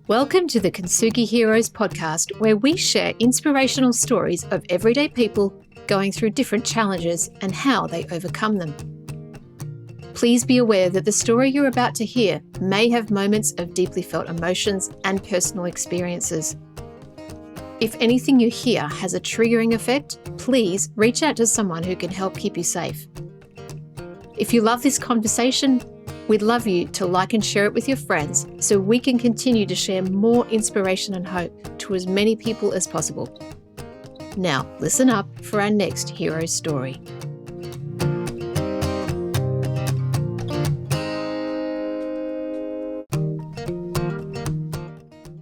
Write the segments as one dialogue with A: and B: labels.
A: Welcome to the Kintsugi Heroes Podcast, where we share inspirational stories of everyday people going through different challenges and how they overcome them. Please be aware that the story you're about to hear may have moments of deeply felt emotions and personal experiences. If anything you hear has a triggering effect, please reach out to someone who can help keep you safe. If you love this conversation, we'd love you to like and share it with your friends so we can continue to share more inspiration and hope to as many people as possible. Now, listen up for our next hero story.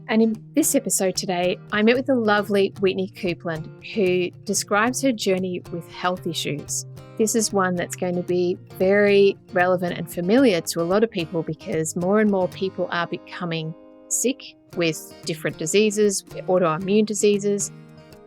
A: And in this episode today, I met with the lovely Whitney Coupland, who describes her journey with health issues. This is one that's going to be very relevant and familiar to a lot of people because more and more people are becoming sick with different diseases, autoimmune diseases.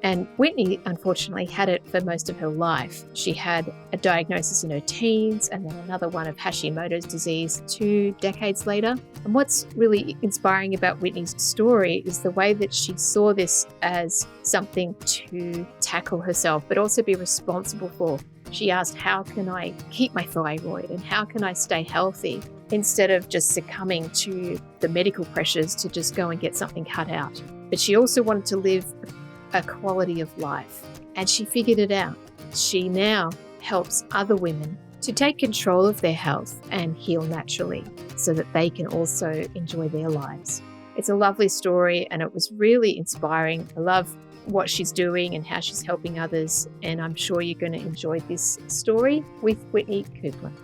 A: And Whitney, unfortunately, had it for most of her life. She had a diagnosis in her teens and then another one of Hashimoto's disease 2 decades later. And what's really inspiring about Whitney's story is the way that she saw this as something to tackle herself, but also be responsible for. She asked, how can I keep my thyroid and how can I stay healthy instead of just succumbing to the medical pressures to just go and get something cut out. But she also wanted to live a quality of life, and she figured it out. She now helps other women to take control of their health and heal naturally so that they can also enjoy their lives. It's a lovely story and it was really inspiring. I love what she's doing and how she's helping others, and I'm sure you're going to enjoy this story with Whitney Coupland.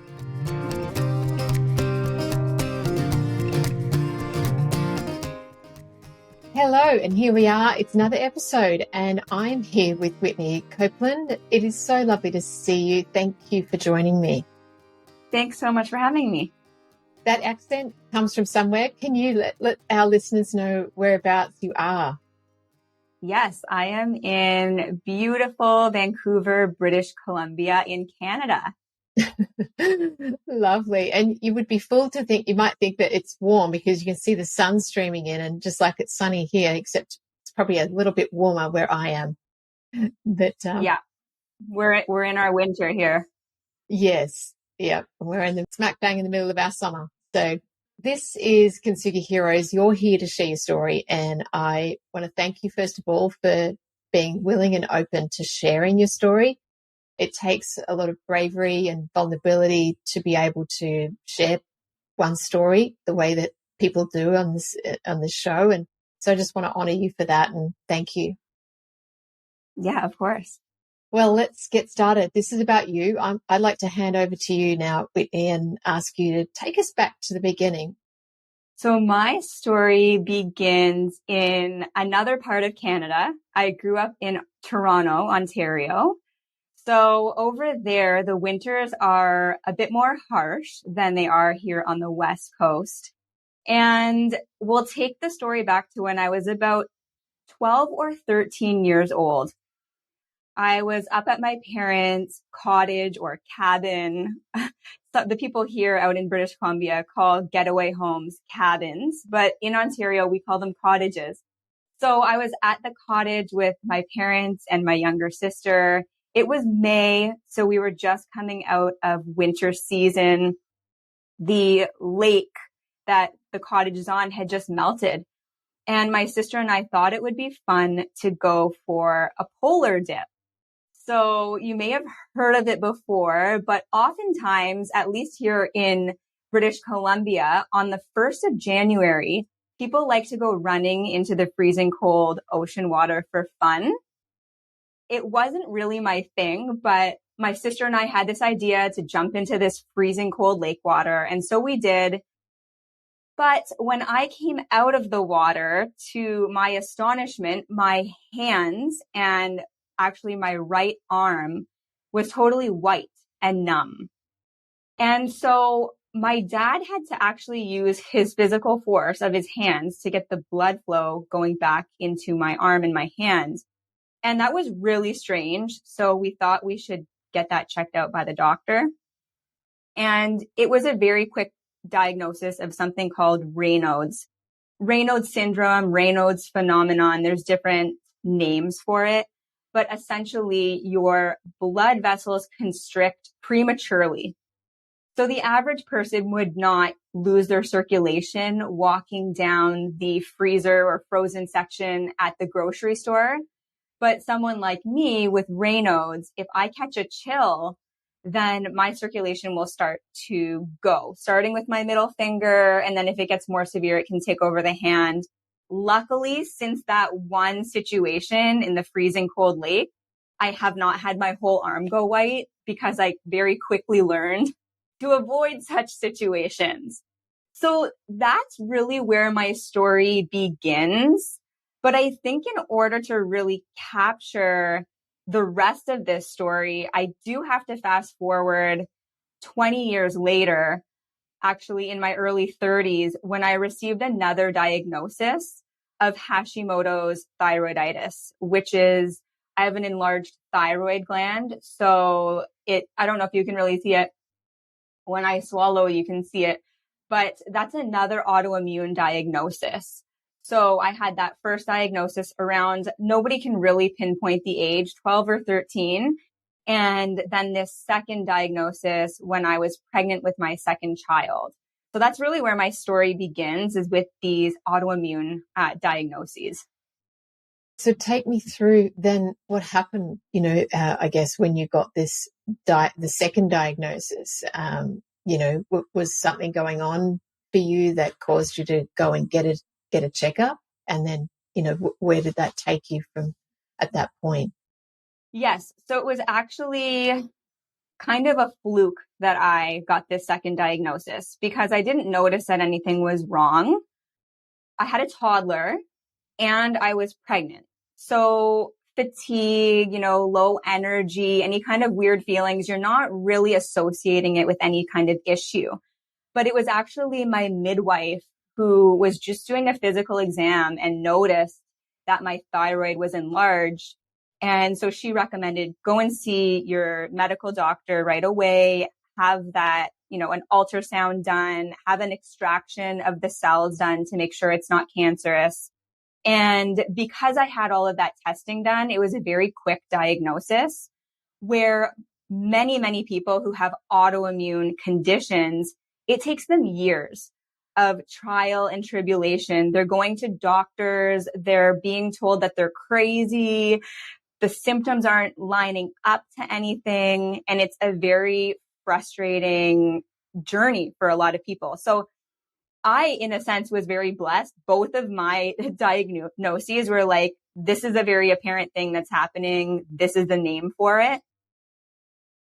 A: Hello, and here we are. It's another episode, and I'm here with Whitney Coupland. It is so lovely to see you. Thank you for joining me.
B: Thanks so much for having me.
A: That accent comes from somewhere. Can you let our listeners know whereabouts you are?
B: Yes, I am in beautiful Vancouver, British Columbia in Canada.
A: Lovely. And you would be fooled to think, you might think that it's warm because you can see the sun streaming in, and just like it's sunny here, except it's probably a little bit warmer where I am. But
B: yeah, we're in our winter here.
A: Yes. Yeah. We're in the smack bang in the middle of our summer. So this is Kintsugi Heroes. You're here to share your story. And I want to thank you, first of all, for being willing and open to sharing your story. It takes a lot of bravery and vulnerability to be able to share one story the way that people do on this show. And so I just want to honor you for that and thank you.
B: Yeah, of course.
A: Well, let's get started. This is about you. I'd like to hand over to you now, Whitney, and ask you to take us back to the beginning.
B: So my story begins in another part of Canada. I grew up in Toronto, Ontario. So over there, the winters are a bit more harsh than they are here on the West Coast. And we'll take the story back to when I was about 12 or 13 years old. I was up at my parents' cottage or cabin. So the people here out in British Columbia call getaway homes cabins, but in Ontario, we call them cottages. So I was at the cottage with my parents and my younger sister. It was May, so we were just coming out of winter season. The lake that the cottage is on had just melted. And my sister and I thought it would be fun to go for a polar dip. So you may have heard of it before, but oftentimes, at least here in British Columbia, on the 1st of January, people like to go running into the freezing cold ocean water for fun. It wasn't really my thing, but my sister and I had this idea to jump into this freezing cold lake water. And so we did. But when I came out of the water, to my astonishment, my hands and actually my right arm was totally white and numb. And so my dad had to actually use his physical force of his hands to get the blood flow going back into my arm and my hand. And that was really strange. So we thought we should get that checked out by the doctor. And it was a very quick diagnosis of something called Raynaud's. Raynaud syndrome, Raynaud's phenomenon. There's different names for it, but essentially your blood vessels constrict prematurely. So the average person would not lose their circulation walking down the freezer or frozen section at the grocery store. But someone like me with Raynaud's, if I catch a chill, then my circulation will start to go, starting with my middle finger. And then if it gets more severe, it can take over the hand. Luckily, since that one situation in the freezing cold lake, I have not had my whole arm go white because I very quickly learned to avoid such situations. So that's really where my story begins. But I think in order to really capture the rest of this story, I do have to fast forward 20 years later, actually in my early 30s, when I received another diagnosis of Hashimoto's thyroiditis, which is I have an enlarged thyroid gland. So I don't know if you can really see it. When I swallow, you can see it, but that's another autoimmune diagnosis. So I had that first diagnosis around, nobody can really pinpoint the age, 12 or 13. And then this second diagnosis when I was pregnant with my second child. So that's really where my story begins, is with these autoimmune diagnoses.
A: So take me through then what happened, I guess when you got this, the second diagnosis, was something going on for you that caused you to go and get a checkup? And then, where did that take you from at that point?
B: Yes. So it was actually kind of a fluke that I got this second diagnosis because I didn't notice that anything was wrong. I had a toddler and I was pregnant. So fatigue, low energy, any kind of weird feelings, you're not really associating it with any kind of issue. But it was actually my midwife who was just doing a physical exam and noticed that my thyroid was enlarged. And so she recommended go and see your medical doctor right away, have that, an ultrasound done, have an extraction of the cells done to make sure it's not cancerous. And because I had all of that testing done, it was a very quick diagnosis where many, many people who have autoimmune conditions, it takes them years of trial and tribulation. They're going to doctors. They're being told that they're crazy. The symptoms aren't lining up to anything. And it's a very frustrating journey for a lot of people. So I, in a sense, was very blessed. Both of my diagnoses were like, this is a very apparent thing that's happening. This is the name for it.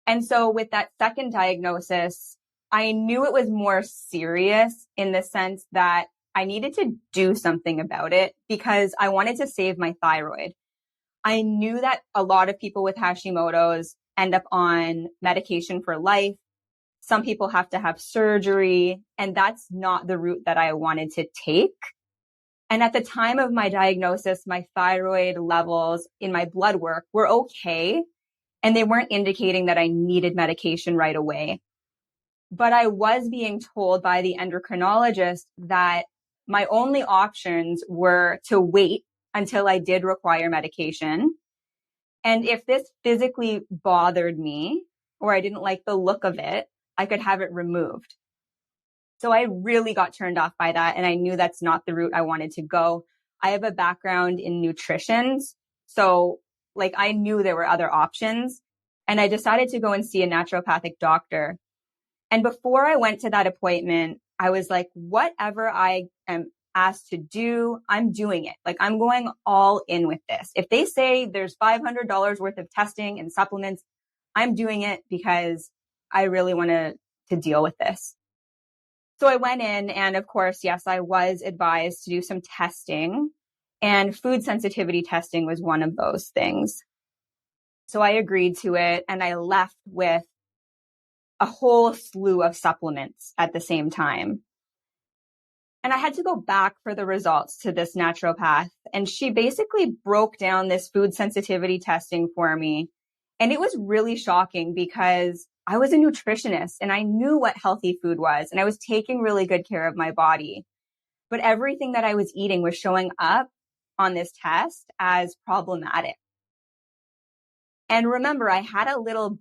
B: And so with that second diagnosis, I knew it was more serious in the sense that I needed to do something about it because I wanted to save my thyroid. I knew that a lot of people with Hashimoto's end up on medication for life. Some people have to have surgery, and that's not the route that I wanted to take. And at the time of my diagnosis, my thyroid levels in my blood work were okay, and they weren't indicating that I needed medication right away. But I was being told by the endocrinologist that my only options were to wait until I did require medication. And if this physically bothered me or I didn't like the look of it, I could have it removed. So I really got turned off by that. And I knew that's not the route I wanted to go. I have a background in nutrition. So I knew there were other options. And I decided to go and see a naturopathic doctor. And before I went to that appointment, I was like, whatever I am asked to do, I'm doing it. I'm going all in with this. If they say there's $500 worth of testing and supplements, I'm doing it because I really want to deal with this. So I went in and of course, yes, I was advised to do some testing, and food sensitivity testing was one of those things. So I agreed to it and I left with a whole slew of supplements at the same time. And I had to go back for the results to this naturopath. And she basically broke down this food sensitivity testing for me. And it was really shocking because I was a nutritionist and I knew what healthy food was and I was taking really good care of my body. but everything that I was eating was showing up on this test as problematic. And remember, I had a little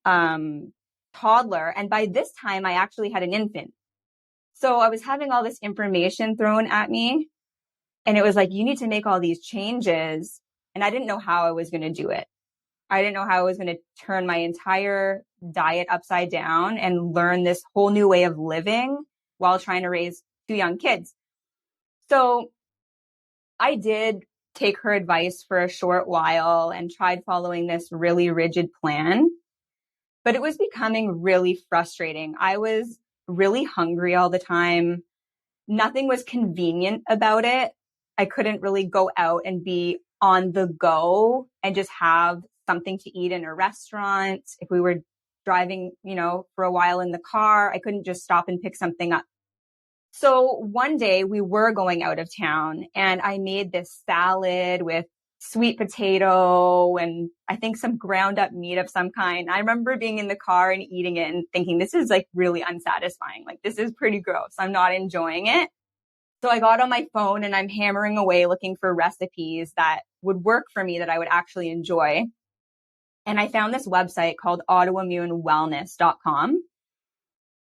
B: toddler, and by this time I actually had an infant. So I was having all this information thrown at me, and it was like, you need to make all these changes. And I didn't know how I was going to do it. I didn't know how I was going to turn my entire diet upside down and learn this whole new way of living while trying to raise 2 young kids. So I did take her advice for a short while and tried following this really rigid plan, but it was becoming really frustrating. I was really hungry all the time. Nothing was convenient about it. I couldn't really go out and be on the go and just have something to eat in a restaurant. If we were driving, for a while in the car, I couldn't just stop and pick something up. So one day we were going out of town and I made this salad with sweet potato and I think some ground up meat of some kind. I remember being in the car and eating it and thinking, this is like really unsatisfying. Like, this is pretty gross. I'm not enjoying it. So I got on my phone and I'm hammering away looking for recipes that would work for me, that I would actually enjoy. And I found this website called autoimmunewellness.com.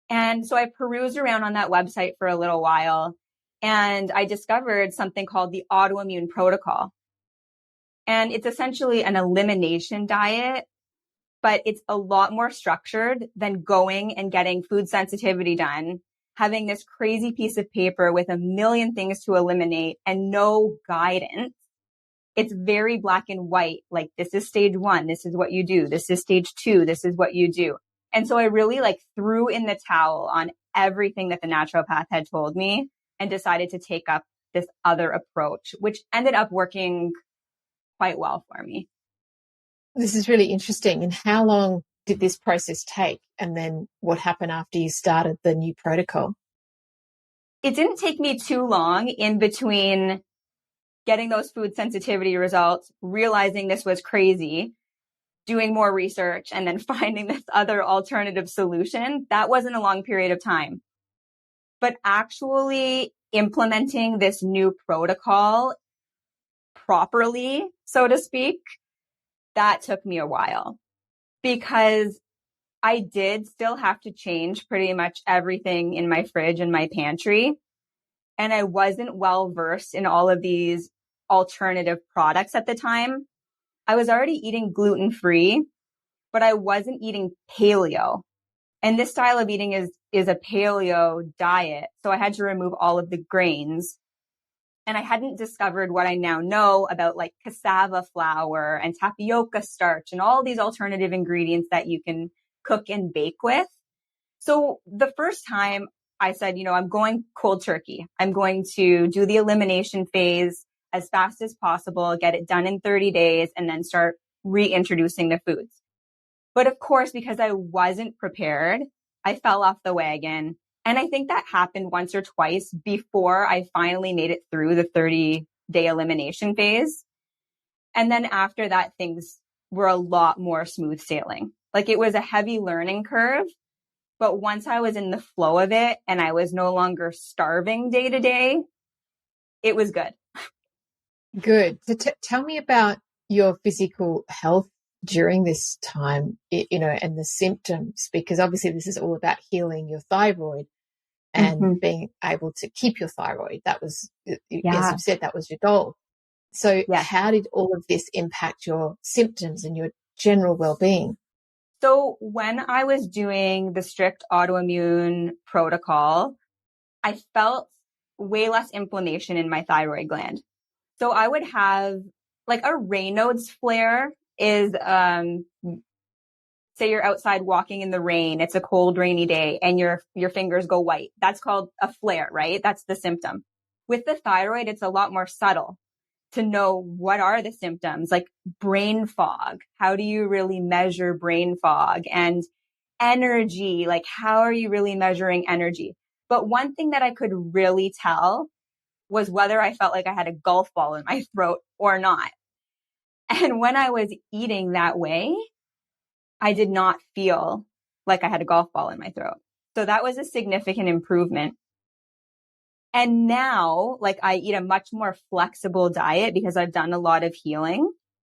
B: And so I perused around on that website for a little while and I discovered something called the autoimmune protocol. And it's essentially an elimination diet, but it's a lot more structured than going and getting food sensitivity done, having this crazy piece of paper with a million things to eliminate and no guidance. It's very black and white. Like, this is stage 1. This is what you do. This is stage 2. This is what you do. And so I really threw in the towel on everything that the naturopath had told me and decided to take up this other approach, which ended up working quite well for me.
A: This is really interesting. And how long did this process take? And then what happened after you started the new protocol?
B: It didn't take me too long in between getting those food sensitivity results, realizing this was crazy, doing more research, and then finding this other alternative solution. That wasn't a long period of time. But actually implementing this new protocol properly, so to speak, that took me a while because I did still have to change pretty much everything in my fridge and my pantry. And I wasn't well versed in all of these alternative products at the time. I was already eating gluten-free, but I wasn't eating paleo. And this style of eating is a paleo diet. So I had to remove all of the grains. And I hadn't discovered what I now know about cassava flour and tapioca starch and all these alternative ingredients that you can cook and bake with. So the first time I said, I'm going cold turkey. I'm going to do the elimination phase as fast as possible, get it done in 30 days, and then start reintroducing the foods. But of course, because I wasn't prepared, I fell off the wagon. And I think that happened once or twice before I finally made it through the 30-day elimination phase. And then after that, things were a lot more smooth sailing. It was a heavy learning curve. But once I was in the flow of it and I was no longer starving day to day, it was good.
A: Good. So tell me about your physical health during this time, and the symptoms, because obviously this is all about healing your thyroid and being able to keep your thyroid. That was, as you said, that was your goal. So how did all of this impact your symptoms and your general well-being?
B: So when I was doing the strict autoimmune protocol, I felt way less inflammation in my thyroid gland. So I would have a Raynaud's flare is, say you're outside walking in the rain, it's a cold, rainy day, and your fingers go white. That's called a flare, right? That's the symptom. With the thyroid, it's a lot more subtle to know what are the symptoms, like brain fog. How do you really measure brain fog? And energy, how are you really measuring energy? But one thing that I could really tell was whether I felt like I had a golf ball in my throat or not. And when I was eating that way, I did not feel like I had a golf ball in my throat. So that was a significant improvement. And now, like, I eat a much more flexible diet because I've done a lot of healing.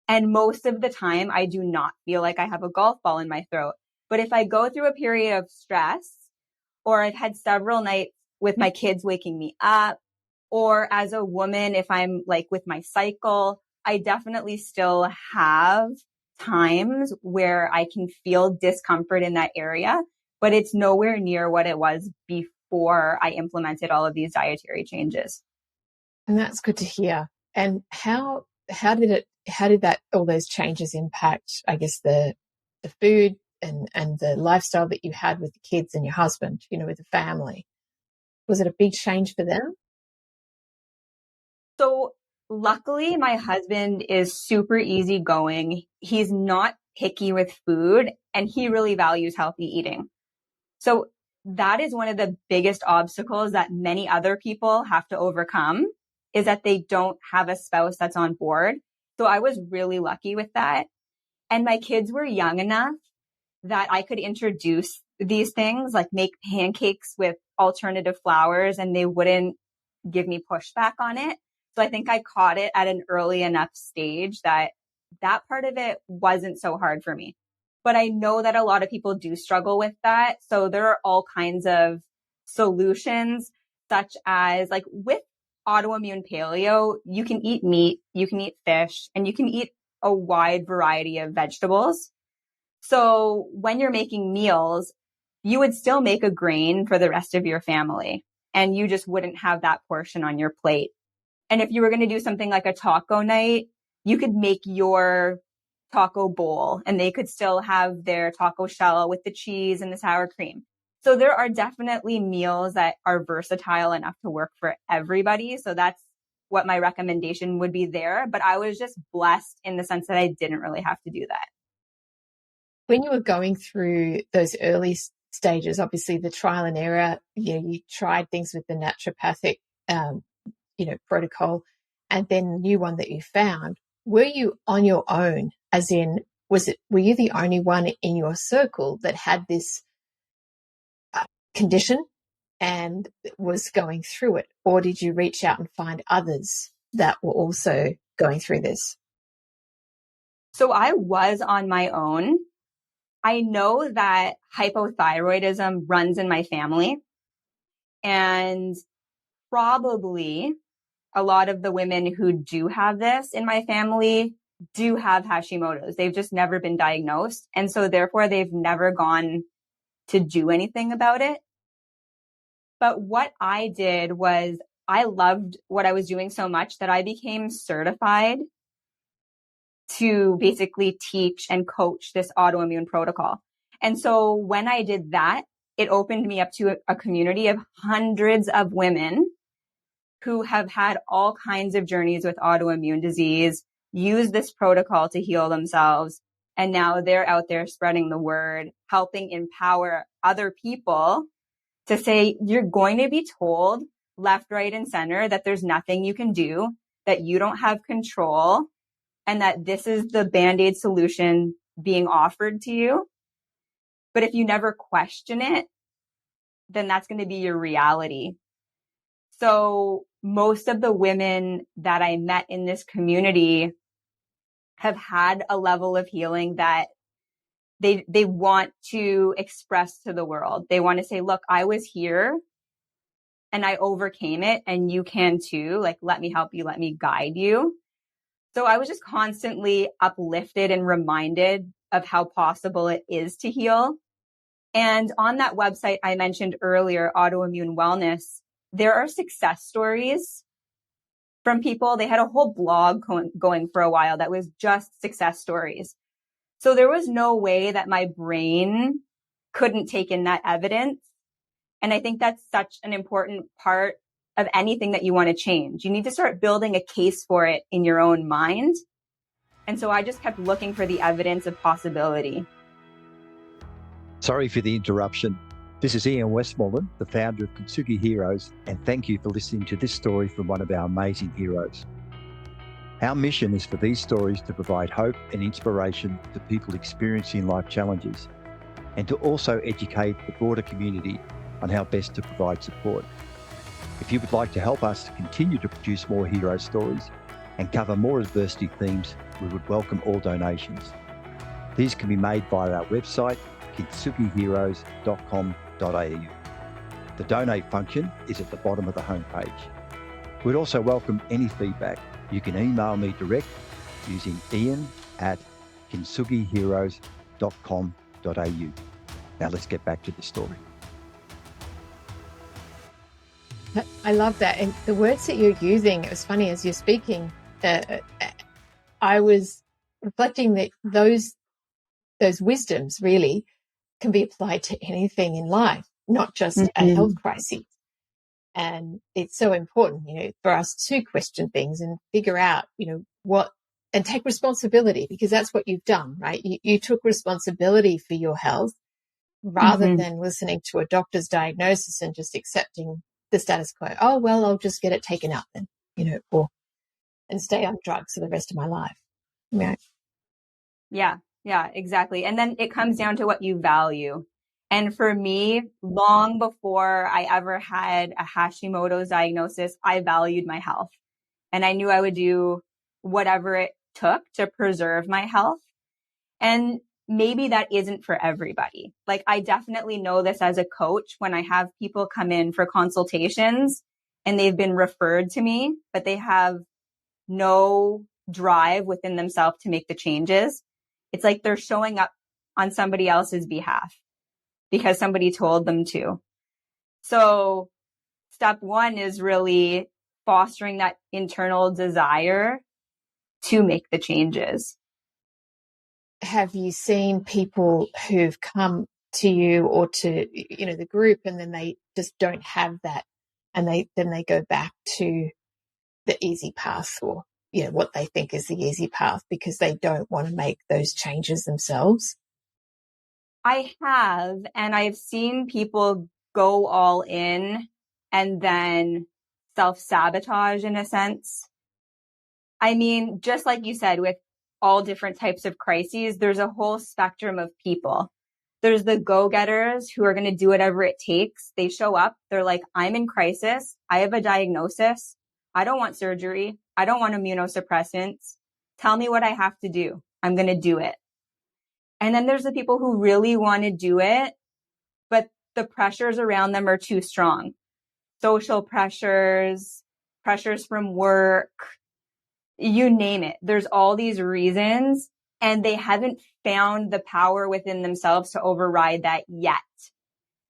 B: And most of the time, I do not feel like I have a golf ball in my throat. But if I go through a period of stress, or I've had several nights with my kids waking me up, or as a woman, if I'm like with my cycle, I definitely still have times where I can feel discomfort in that area, but it's nowhere near what it was before I implemented all of these dietary changes.
A: And that's good to hear. And how did all those changes impact, I guess, the food and the lifestyle that you had with the kids and your husband, with the family? Was it a big change for them?
B: So luckily, my husband is super easygoing. He's not picky with food, and he really values healthy eating. So that is one of the biggest obstacles that many other people have to overcome, is that they don't have a spouse that's on board. So I was really lucky with that. And my kids were young enough that I could introduce these things, like make pancakes with alternative flours, and they wouldn't give me pushback on it. So I think I caught it at an early enough stage that part of it wasn't so hard for me. But I know that a lot of people do struggle with that. So there are all kinds of solutions, such as like with autoimmune paleo, you can eat meat, you can eat fish, and you can eat a wide variety of vegetables. So when you're making meals, you would still make a grain for the rest of your family, and you just wouldn't have that portion on your plate. And if you were going to do something like a taco night, you could make your taco bowl and they could still have their taco shell with the cheese and the sour cream. So there are definitely meals that are versatile enough to work for everybody. So that's what my recommendation would be there. But I was just blessed in the sense that I didn't really have to do that.
A: When you were going through those early stages, obviously the trial and error, you tried things with the naturopathic, protocol, and then the new one that you found. Were you on your own? As in, were you the only one in your circle that had this condition and was going through it? Or did you reach out and find others that were also going through this?
B: So I was on my own. I know that hypothyroidism runs in my family, and probably a lot of the women who do have this in my family do have Hashimoto's. They've just never been diagnosed. And so therefore they've never gone to do anything about it. But what I did was I loved what I was doing so much that I became certified to basically teach and coach this autoimmune protocol. And so when I did that, it opened me up to a community of hundreds of women who have had all kinds of journeys with autoimmune disease, use this protocol to heal themselves. And now they're out there spreading the word, helping empower other people to say, you're going to be told left, right, and center that there's nothing you can do, that you don't have control, and that this is the Band-Aid solution being offered to you. But if you never question it, then that's going to be your reality. So most of the women that I met in this community have had a level of healing that they want to express to the world. They want to say, look, I was here and I overcame it, and you can too. Like, let me help you. Let me guide you. So I was just constantly uplifted and reminded of how possible it is to heal. And on that website I mentioned earlier, Autoimmune Wellness, there are success stories from people. They had a whole blog going for a while that was just success stories. So there was no way that my brain couldn't take in that evidence. And I think that's such an important part of anything that you want to change. You need to start building a case for it in your own mind. And so I just kept looking for the evidence of possibility.
C: Sorry for the interruption. This is Ian Westmoreland, the founder of Kintsugi Heroes, and thank you for listening to this story from one of our amazing heroes. Our mission is for these stories to provide hope and inspiration to people experiencing life challenges, and to also educate the broader community on how best to provide support. If you would like to help us to continue to produce more hero stories and cover more adversity themes, we would welcome all donations. These can be made via our website, kintsugiheroes.com.au. The donate function is at the bottom of the homepage. We'd also welcome any feedback. You can email me direct using ian@kintsugiheroes.com.au. Now let's get back to the story.
A: I love that. And the words that you're using, it was funny as you're speaking, I was reflecting that those wisdoms really can be applied to anything in life, not just a health crisis. And it's so important, for us to question things and figure out, what, and take responsibility, because that's what you've done, right? You took responsibility for your health rather than listening to a doctor's diagnosis and just accepting the status quo. Oh, well, I'll just get it taken out then, and stay on drugs for the rest of my life.
B: Yeah, exactly. And then it comes down to what you value. And for me, long before I ever had a Hashimoto's diagnosis, I valued my health. And I knew I would do whatever it took to preserve my health. And maybe that isn't for everybody. Like, I definitely know this as a coach when I have people come in for consultations and they've been referred to me, but they have no drive within themselves to make the changes. It's like they're showing up on somebody else's behalf because somebody told them to. So step one is really fostering that internal desire to make the changes.
A: Have you seen people who've come to you or to, the group, and then they just don't have that, and they go back to the easy path, or, what they think is the easy path because they don't want to make those changes themselves?
B: I have, and I've seen people go all in and then self-sabotage in a sense. I mean, just like you said, with all different types of crises, there's a whole spectrum of people. There's the go-getters who are going to do whatever it takes. They show up. They're like, I'm in crisis. I have a diagnosis. I don't want surgery. I don't want immunosuppressants. Tell me what I have to do. I'm going to do it. And then there's the people who really want to do it, but the pressures around them are too strong. Social pressures, pressures from work, you name it. There's all these reasons, and they haven't found the power within themselves to override that yet.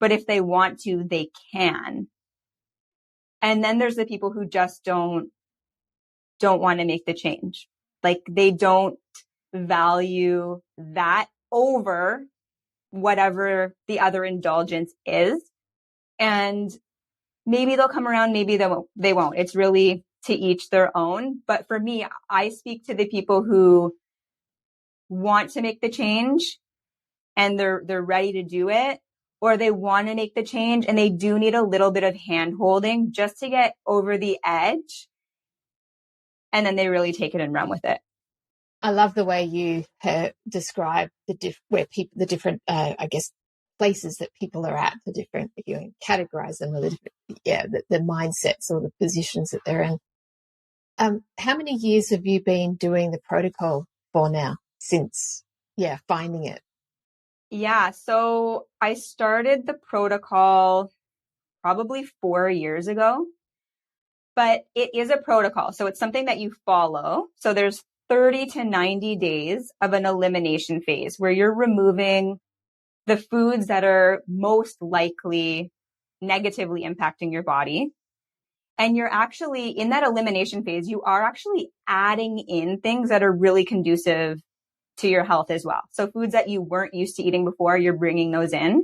B: But if they want to, they can. And then there's the people who just don't want to make the change. Like, they don't value that over whatever the other indulgence is. And maybe they'll come around, maybe they won't. It's really to each their own. But for me, I speak to the people who want to make the change and they're ready to do it, or they want to make the change and they do need a little bit of hand holding just to get over the edge. And then they really take it and run with it.
A: I love the way you describe the different, places that people are at, the different, you can categorize them, or the mindsets or the positions that they're in. How many years have you been doing the protocol for now since, finding it?
B: Yeah. So I started the protocol probably 4 years ago, but it is a protocol. So it's something that you follow. So there's 30 to 90 days of an elimination phase where you're removing the foods that are most likely negatively impacting your body. And you're actually in that elimination phase, you are actually adding in things that are really conducive to your health as well. So foods that you weren't used to eating before, you're bringing those in.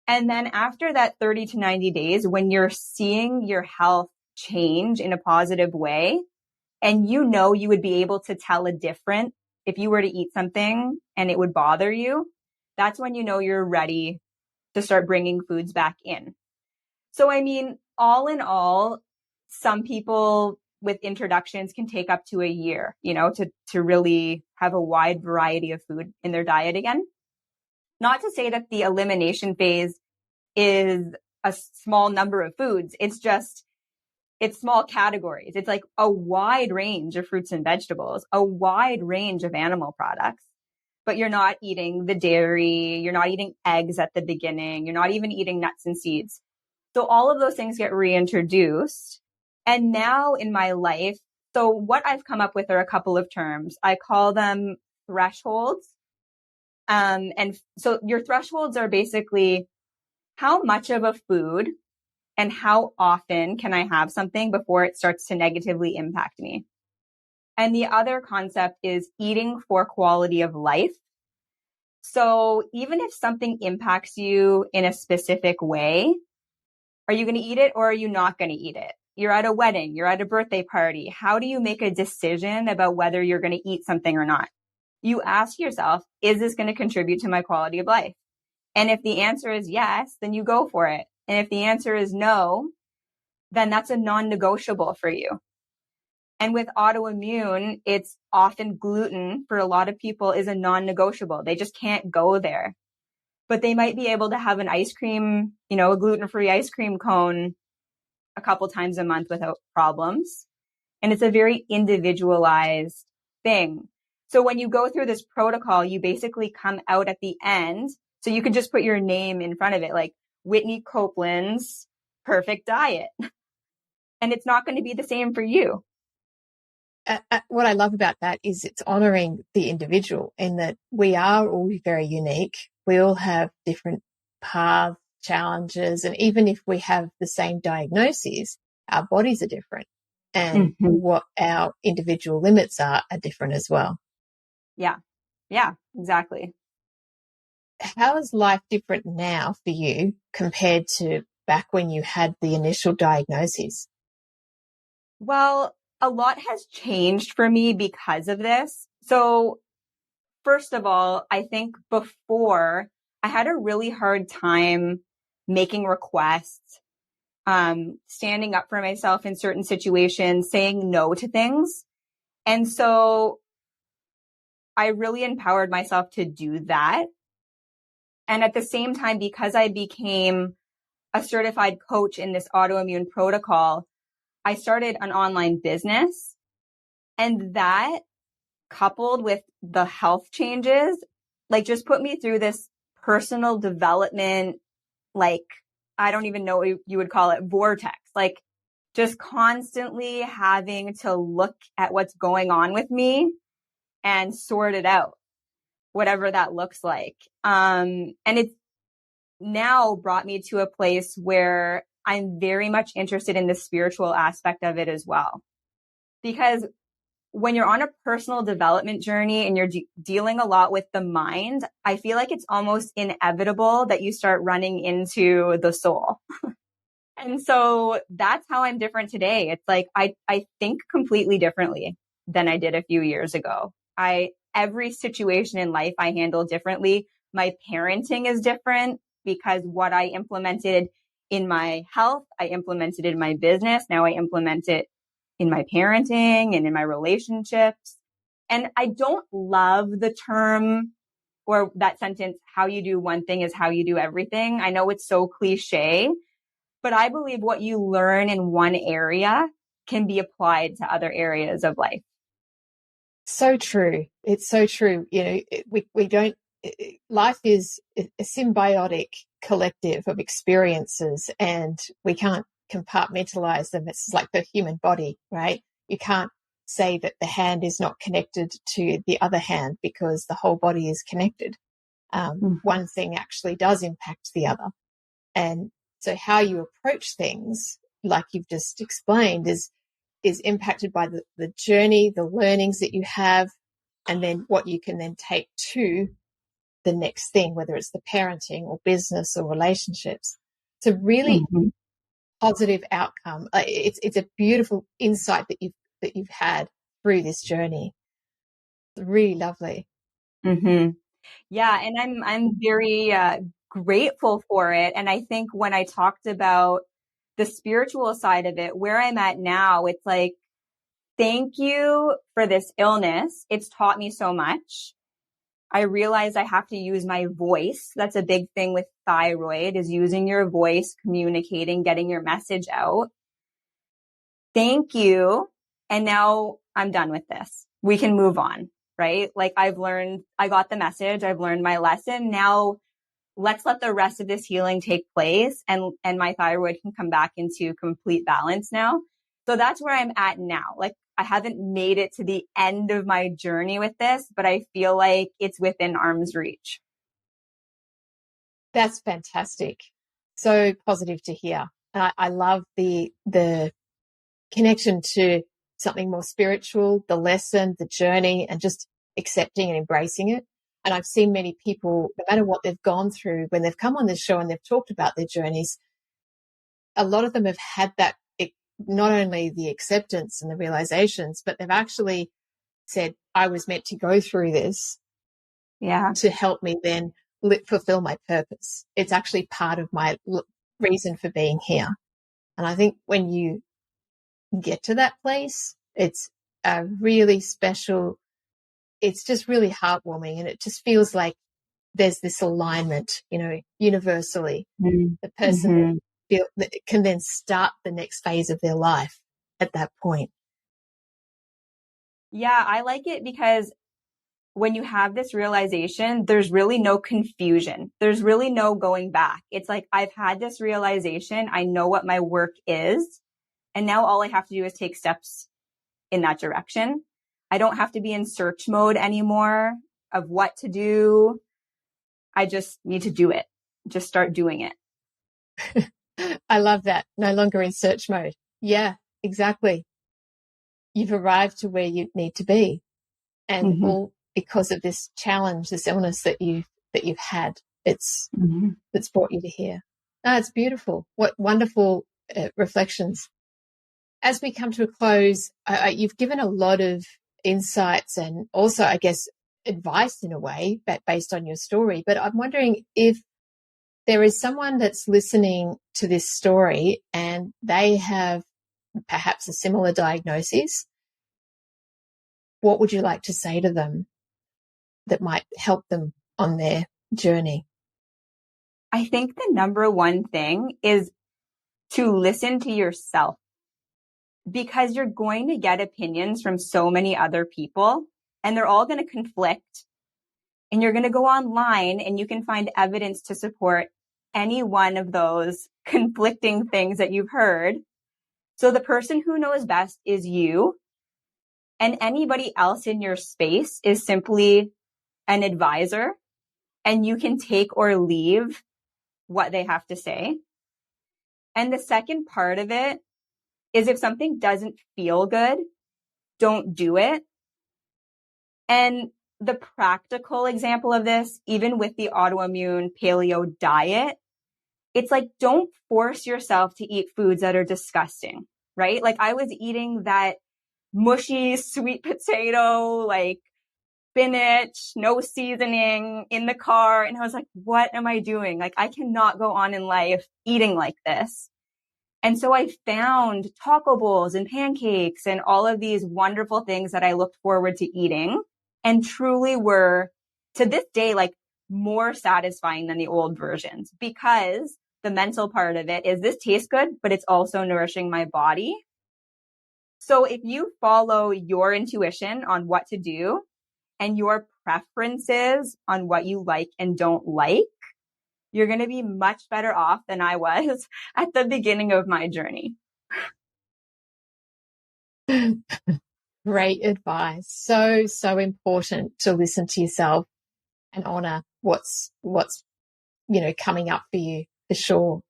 B: And then after that 30 to 90 days, when you're seeing your health change in a positive way, and you would be able to tell a difference if you were to eat something and it would bother you, that's when you're ready to start bringing foods back in. So, I mean, all in all, some people with introductions can take up to a year, to really have a wide variety of food in their diet again. Not to say that the elimination phase is a small number of foods. It's small categories. It's like a wide range of fruits and vegetables, a wide range of animal products, but you're not eating the dairy. You're not eating eggs at the beginning. You're not even eating nuts and seeds. So all of those things get reintroduced. And now in my life, so what I've come up with are a couple of terms. I call them thresholds. And so your thresholds are basically how much of a food and how often can I have something before it starts to negatively impact me? And the other concept is eating for quality of life. So even if something impacts you in a specific way, are you going to eat it or are you not going to eat it? You're at a wedding, you're at a birthday party. How do you make a decision about whether you're going to eat something or not? You ask yourself, is this going to contribute to my quality of life? And if the answer is yes, then you go for it. And if the answer is no, then that's a non-negotiable for you. And with autoimmune, it's often gluten for a lot of people is a non-negotiable. They just can't go there. But they might be able to have an ice cream, a gluten-free ice cream cone a couple times a month without problems. And it's a very individualized thing. So when you go through this protocol, you basically come out at the end. So you could just put your name in front of it, like Whitney Coupland's perfect diet. And it's not going to be the same for you.
A: What I love about that is it's honoring the individual in that we are all very unique. We all have different paths, challenges, and even if we have the same diagnoses, our bodies are different and what our individual limits are different as well.
B: Yeah, exactly.
A: How is life different now for you compared to back when you had the initial diagnoses?
B: Well, a lot has changed for me because of this. So first of all, I think before I had a really hard time making requests, standing up for myself in certain situations, saying no to things. And so I really empowered myself to do that. And at the same time, because I became a certified coach in this autoimmune protocol, I started an online business. And that coupled with the health changes, just put me through this personal development, I don't even know what you would call it, vortex, just constantly having to look at what's going on with me and sort it out, whatever that looks like. And it's now brought me to a place where I'm very much interested in the spiritual aspect of it as well. Because when you're on a personal development journey and you're dealing a lot with the mind, I feel like it's almost inevitable that you start running into the soul. And so that's how I'm different today. It's like, I think completely differently than I did a few years ago. Every situation in life I handle differently. My parenting is different because what I implemented in my health, I implemented in my business. Now I implement it in my parenting and in my relationships. And I don't love the term or that sentence, how you do one thing is how you do everything. I know it's so cliche, but I believe what you learn in one area can be applied to other areas of life.
A: So true. It's so true. We don't, life is a symbiotic collective of experiences and we can't compartmentalize them. It's like the human body, right? You can't say that the hand is not connected to the other hand because the whole body is connected. One thing actually does impact the other. And so how you approach things, like you've just explained, is impacted by the journey, the learnings that you have, and then what you can then take to the next thing, whether it's the parenting or business or relationships. It's a really positive outcome. It's a beautiful insight that you've had through this journey. It's really lovely.
B: Yeah, and I'm very grateful for it. And I think when I talked about the spiritual side of it, where I'm at now, it's like, thank you for this illness. It's taught me so much. I realized I have to use my voice. That's a big thing with thyroid, is using your voice, communicating, getting your message out. Thank you. And now I'm done with this. We can move on, right? Like I got the message. I've learned my lesson. Now let's let the rest of this healing take place, and my thyroid can come back into complete balance now. So that's where I'm at now. Like I haven't made it to the end of my journey with this, but I feel like it's within arm's reach.
A: That's fantastic. So positive to hear. And I love the connection to something more spiritual, the lesson, the journey, and just accepting and embracing it. And I've seen many people, no matter what they've gone through, when they've come on this show and they've talked about their journeys, a lot of them have had that, not only the acceptance and the realizations, but they've actually said, I was meant to go through this to help me then fulfill my purpose. It's actually part of my reason for being here. And I think when you get to that place, it's a really special, it's just really heartwarming, and it just feels like there's this alignment, universally. The person can then start the next phase of their life at that point.
B: Yeah, I like it because when you have this realization, there's really no confusion. There's really no going back. It's like, I've had this realization. I know what my work is. And now all I have to do is take steps in that direction. I don't have to be in search mode anymore of what to do. I just need to do it. Just start doing it.
A: I love that. No longer in search mode. Yeah, exactly. You've arrived to where you need to be, and all because of this challenge, this illness that you've had. It's brought you to here. Oh, it's beautiful. What wonderful reflections. As we come to a close, you've given a lot of insights and also, I guess, advice in a way, based on your story. But I'm wondering if there is someone that's listening to this story and they have perhaps a similar diagnosis. What would you like to say to them that might help them on their journey?
B: I think the number one thing is to listen to yourself, because you're going to get opinions from so many other people and they're all going to conflict. And you're going to go online and you can find evidence to support any one of those conflicting things that you've heard. So the person who knows best is you, and anybody else in your space is simply an advisor, and you can take or leave what they have to say. And the second part of it is, if something doesn't feel good, don't do it. And the practical example of this, even with the autoimmune paleo diet, it's like, don't force yourself to eat foods that are disgusting, right? Like I was eating that mushy sweet potato, like spinach, no seasoning in the car. And I was like, what am I doing? Like I cannot go on in life eating like this. And so I found taco bowls and pancakes and all of these wonderful things that I looked forward to eating, and truly were, to this day, like more satisfying than the old versions, because the mental part of it is, this tastes good, but it's also nourishing my body. So if you follow your intuition on what to do and your preferences on what you like and don't like, you're going to be much better off than I was at the beginning of my journey.
A: Great advice. So, so important to listen to yourself and honor what's, coming up for you, for sure.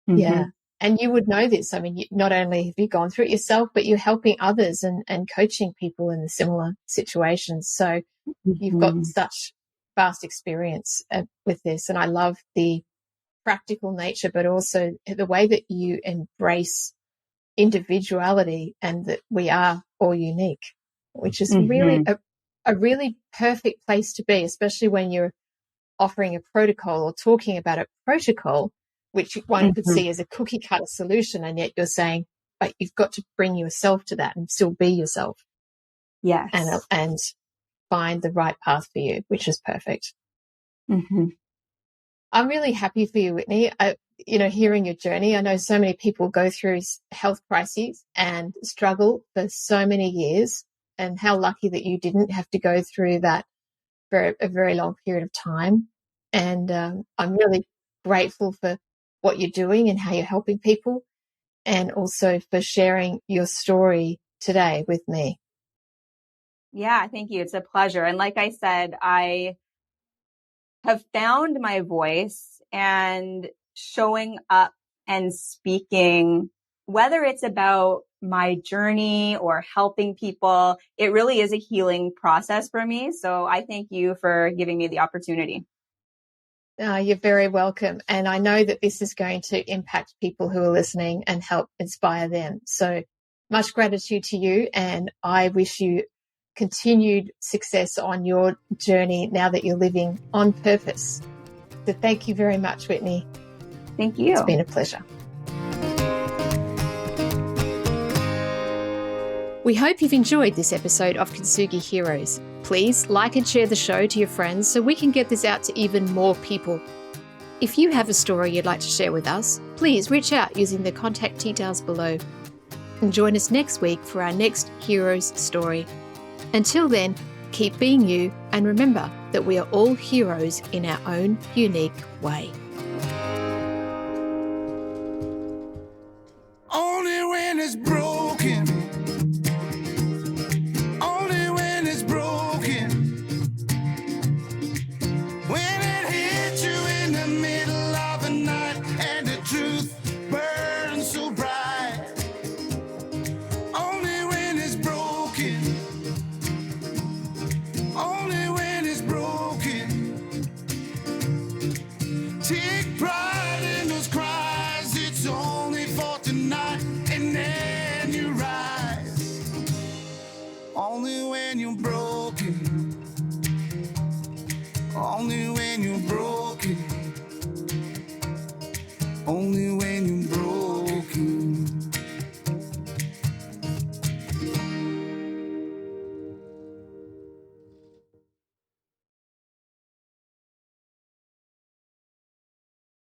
A: Yeah. And you would know this. I mean, not only have you gone through it yourself, but you're helping others and coaching people in similar situations. So you've got such vast experience with this. And I love the practical nature, but also the way that you embrace individuality and that we are all unique, which is really a really perfect place to be, especially when you're offering a protocol or talking about a protocol, which one could see as a cookie cutter solution. And yet you're saying, but you've got to bring yourself to that and still be yourself.
B: Yes.
A: And find the right path for you, which is perfect.
B: Mm-hmm.
A: I'm really happy for you, Whitney. Hearing your journey, I know so many people go through health crises and struggle for so many years, and how lucky that you didn't have to go through that for a very long period of time. And I'm really grateful for what you're doing and how you're helping people, and also for sharing your story today with me.
B: Yeah, thank you. It's a pleasure. And like I said, I have found my voice, and showing up and speaking, whether it's about my journey or helping people, it really is a healing process for me. So I thank you for giving me the opportunity.
A: You're very welcome. And I know that this is going to impact people who are listening and help inspire them. So much gratitude to you. And I wish you continued success on your journey now that you're living on purpose. So thank you very much, Whitney.
B: Thank you.
A: It's been a pleasure. We hope you've enjoyed this episode of Kintsugi Heroes. Please like and share the show to your friends so we can get this out to even more people. If you have a story you'd like to share with us, please reach out using the contact details below. And join us next week for our next hero's story. Until then, keep being you, and remember that we are all heroes in our own unique way.
D: Only when it's broken. Only when it's broken. When it hits you in the middle of the night and the truth burns so bright. Only when it's broken. Only when it's broken. Take pride in those cries. It's only for tonight, and then you rise. Only when you're broken. Only when you're broken. Only when